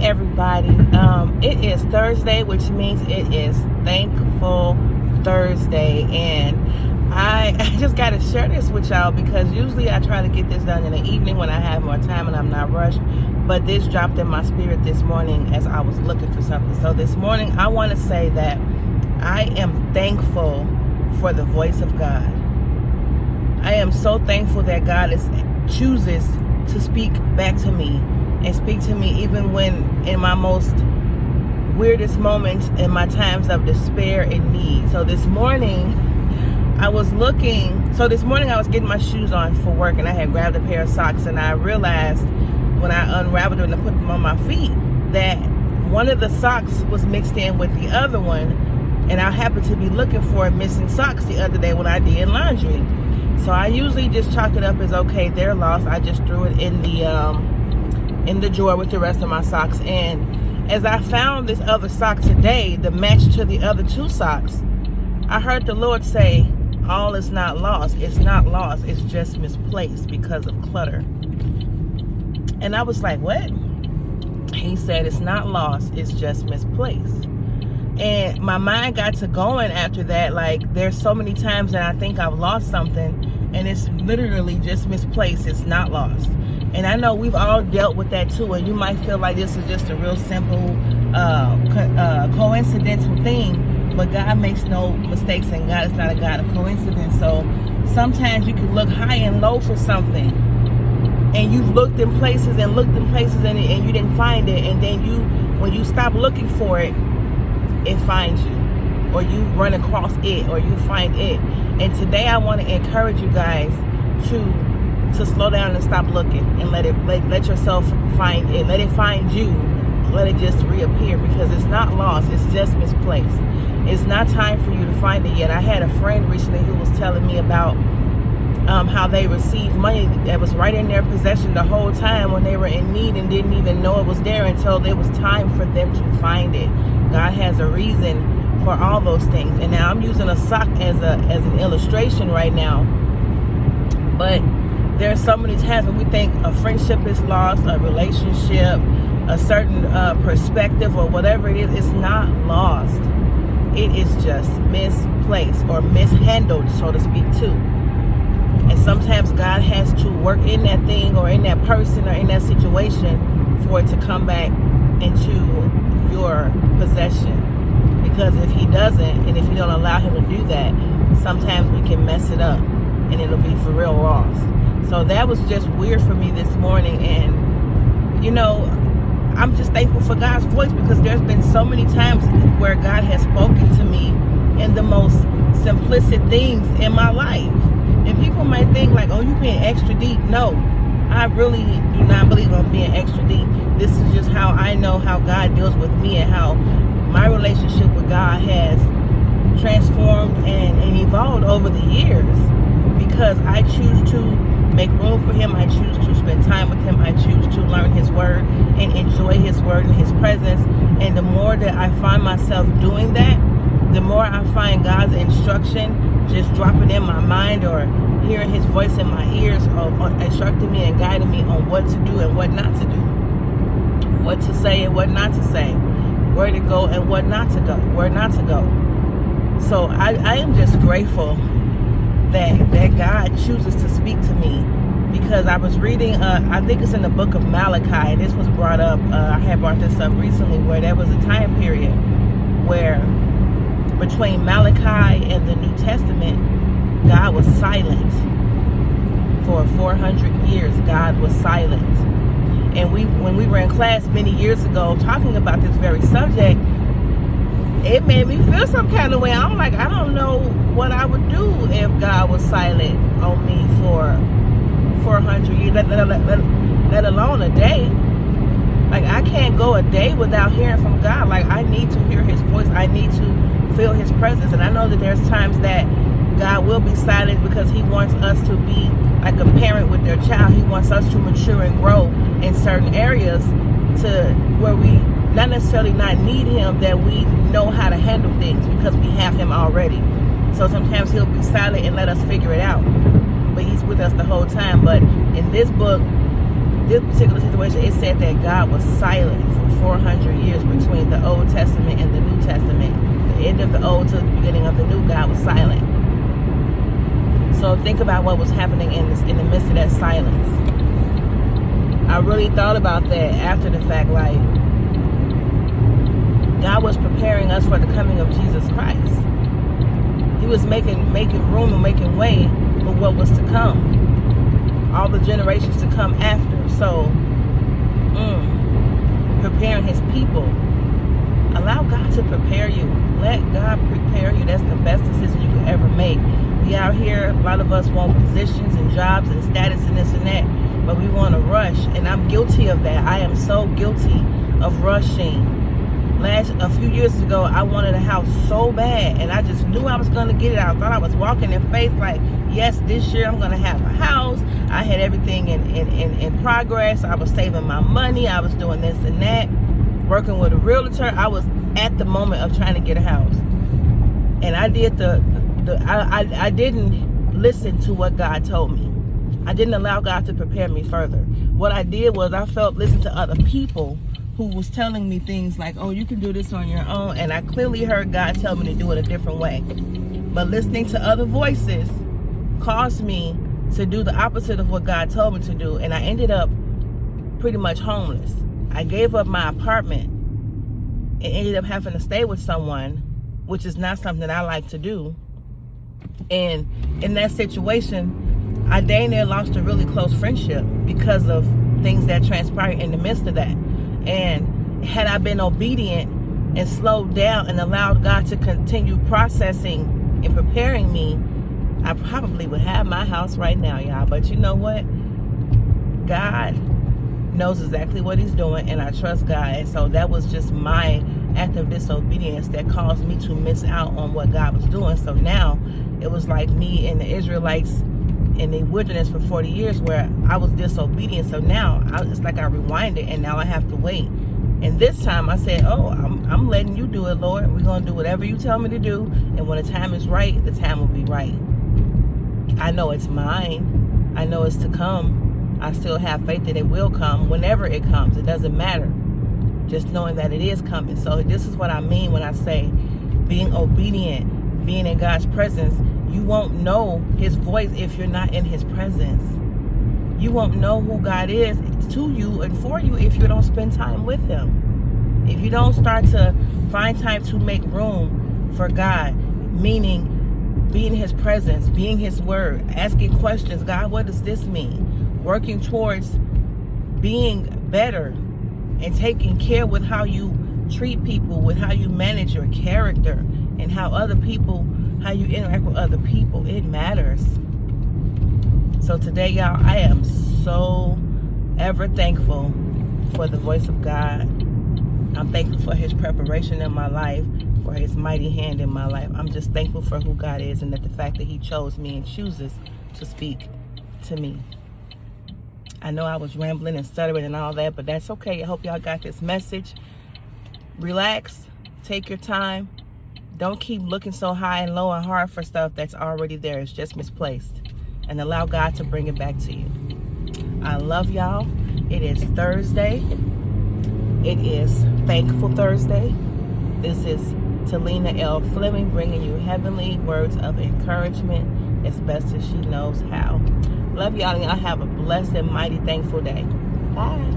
everybody. It is Thursday, which means it is Thankful Thursday, and I just got to share this with y'all because usually I try to get this done in the evening when I have more time and I'm not rushed, but this dropped in my spirit this morning as I was looking for something. So this morning I want to say that I am thankful for the voice of God. I am so thankful that God chooses to speak back to me and speak to me even when in my most weirdest moments, in my times of despair and need. So this morning I was getting my shoes on for work, and I had grabbed a pair of socks, and I realized when I unraveled them and put them on my feet that one of the socks was mixed in with the other one, and I happened to be looking for missing socks the other day when I did laundry. So I usually just chalk it up as, okay, they're lost. I just threw it in the drawer with the rest of my socks. And as I found this other sock today, the match to the other two socks, I heard the Lord say, all is not lost. It's not lost. It's just misplaced because of clutter. And I was like, what? He said, it's not lost. It's just misplaced. And my mind got to going after that. Like, there's so many times that I think I've lost something and it's literally just misplaced. It's not lost. And I know we've all dealt with that too. And you might feel like this is just a real simple, coincidental thing. But God makes no mistakes, and God is not a God of coincidence. So sometimes you can look high and low for something, and you've looked in places and you didn't find it. And then when you stop looking for it, it finds you, or you run across it, or you find it. And today I want to encourage you guys to slow down and stop looking, and let yourself find it. Let it find you. Let it just reappear, because it's not lost. It's just misplaced. It's not time for you to find it yet. I had a friend recently who was telling me about how they received money that was right in their possession the whole time when they were in need and didn't even know it was there until it was time for them to find it. God has a reason for all those things. And now I'm using a sock as an illustration right now. But there are so many times when we think a friendship is lost, a relationship, a certain perspective, or whatever it is. It's not lost. It is just misplaced or mishandled, so to speak, too. And sometimes God has to work in that thing or in that person or in that situation for it to come back into your possession. Because if he doesn't, and if you don't allow him to do that, sometimes we can mess it up and it'll be for real lost. So that was just weird for me this morning. And, you know, I'm just thankful for God's voice, because there's been so many times where God has spoken to me in the most simplistic things in my life. And people might think like, oh, you're being extra deep. No, I really do not believe I'm being extra deep. This is just how I know how God deals with me, and how my relationship with God has transformed and evolved over the years, because I choose to make room for him. I choose to spend time with him. I choose to learn his word and enjoy his word and his presence. And the more that I find myself doing that, the more I find God's instruction just dropping in my mind, or hearing his voice in my ears, or instructing me and guiding me on what to do and what not to do, what to say and what not to say, where to go and what not to go, where not to go. So I am just grateful that God chooses to speak to me, because I was reading, I think it's in the book of Malachi, and this was brought up, I had brought this up recently, where there was a time period where between Malachi and the New Testament, God was silent. For 400 years, God was silent. And when we were in class many years ago talking about this very subject, it made me feel some kind of way. I'm like, I don't know what I would do if God was silent on me for 400 years, let alone a day. Like, I can't go a day without hearing from God. Like, I need to hear his voice. I need to feel his presence. And I know that there's times that God will be silent because he wants us to be like a parent with their child. He wants us to mature and grow in certain areas to where we not necessarily not need him, that we know how to handle things because we have him already. So sometimes he'll be silent and let us figure it out, but he's with us the whole time. But in this book, this particular situation, it said that God was silent for 400 years between the Old Testament and the New Testament. The end of the Old to the beginning of the New, God was silent. So think about what was happening in the midst of that silence. I really thought about that after the fact, like, God was preparing us for the coming of Jesus Christ. He was making room and making way for what was to come. All the generations to come after. So, preparing his people. Allow God to prepare you. Let God prepare you. That's the best decision you could ever make. We out here, a lot of us want positions and jobs and status and this and that, but we want to rush. And I'm guilty of that. I am so guilty of rushing. A few years ago, I wanted a house so bad, and I just knew I was going to get it. I thought I was walking in faith, like, yes, this year I'm going to have a house. I had everything in progress. I was saving my money. I was doing this and that, working with a realtor. I was at the moment of trying to get a house, and I did I didn't listen to what God told me. I didn't allow God to prepare me further. What I did was I listened to other people who was telling me things like, oh, you can do this on your own. And I clearly heard God tell me to do it a different way. But listening to other voices caused me to do the opposite of what God told me to do. And I ended up pretty much homeless. I gave up my apartment and ended up having to stay with someone, which is not something I like to do. And in that situation, I dang near lost a really close friendship because of things that transpired in the midst of that. And had I been obedient and slowed down and allowed God to continue processing and preparing me, I probably would have my house right now, y'all. But you know what? God knows exactly what he's doing, and I trust God. And so that was just my act of disobedience that caused me to miss out on what God was doing. So now it was like me and the Israelites in the wilderness for 40 years where I was disobedient. So now it's like I rewinded, and now I have to wait. And this time I said, oh, I'm letting you do it, Lord. We're going to do whatever you tell me to do. And when the time is right, the time will be right. I know it's mine. I know it's to come. I still have faith that it will come whenever it comes. It doesn't matter. Just knowing that it is coming. So this is what I mean when I say being obedient, being in God's presence. You won't know his voice if you're not in his presence. You won't know who God is to you and for you if you don't spend time with him. If you don't start to find time to make room for God, meaning being in his presence, being his word, asking questions. God, what does this mean? Working towards being better and taking care with how you treat people, with how you manage your character, and how you interact with other people. It matters. So today, y'all, I am so ever thankful for the voice of God. I'm thankful for his preparation in my life, for his mighty hand in my life. I'm just thankful for who God is, and that the fact that he chose me and chooses to speak to me. I know I was rambling and stuttering and all that, but that's okay. I hope y'all got this message. Relax. Take your time. Don't keep looking so high and low and hard for stuff that's already there. It's just misplaced. And allow God to bring it back to you. I love y'all. It is Thursday. It is Thankful Thursday. This is Telina L Fleming bringing you heavenly words of encouragement as best as she knows how. Love y'all, and y'all have a blessed and mighty thankful day. Bye.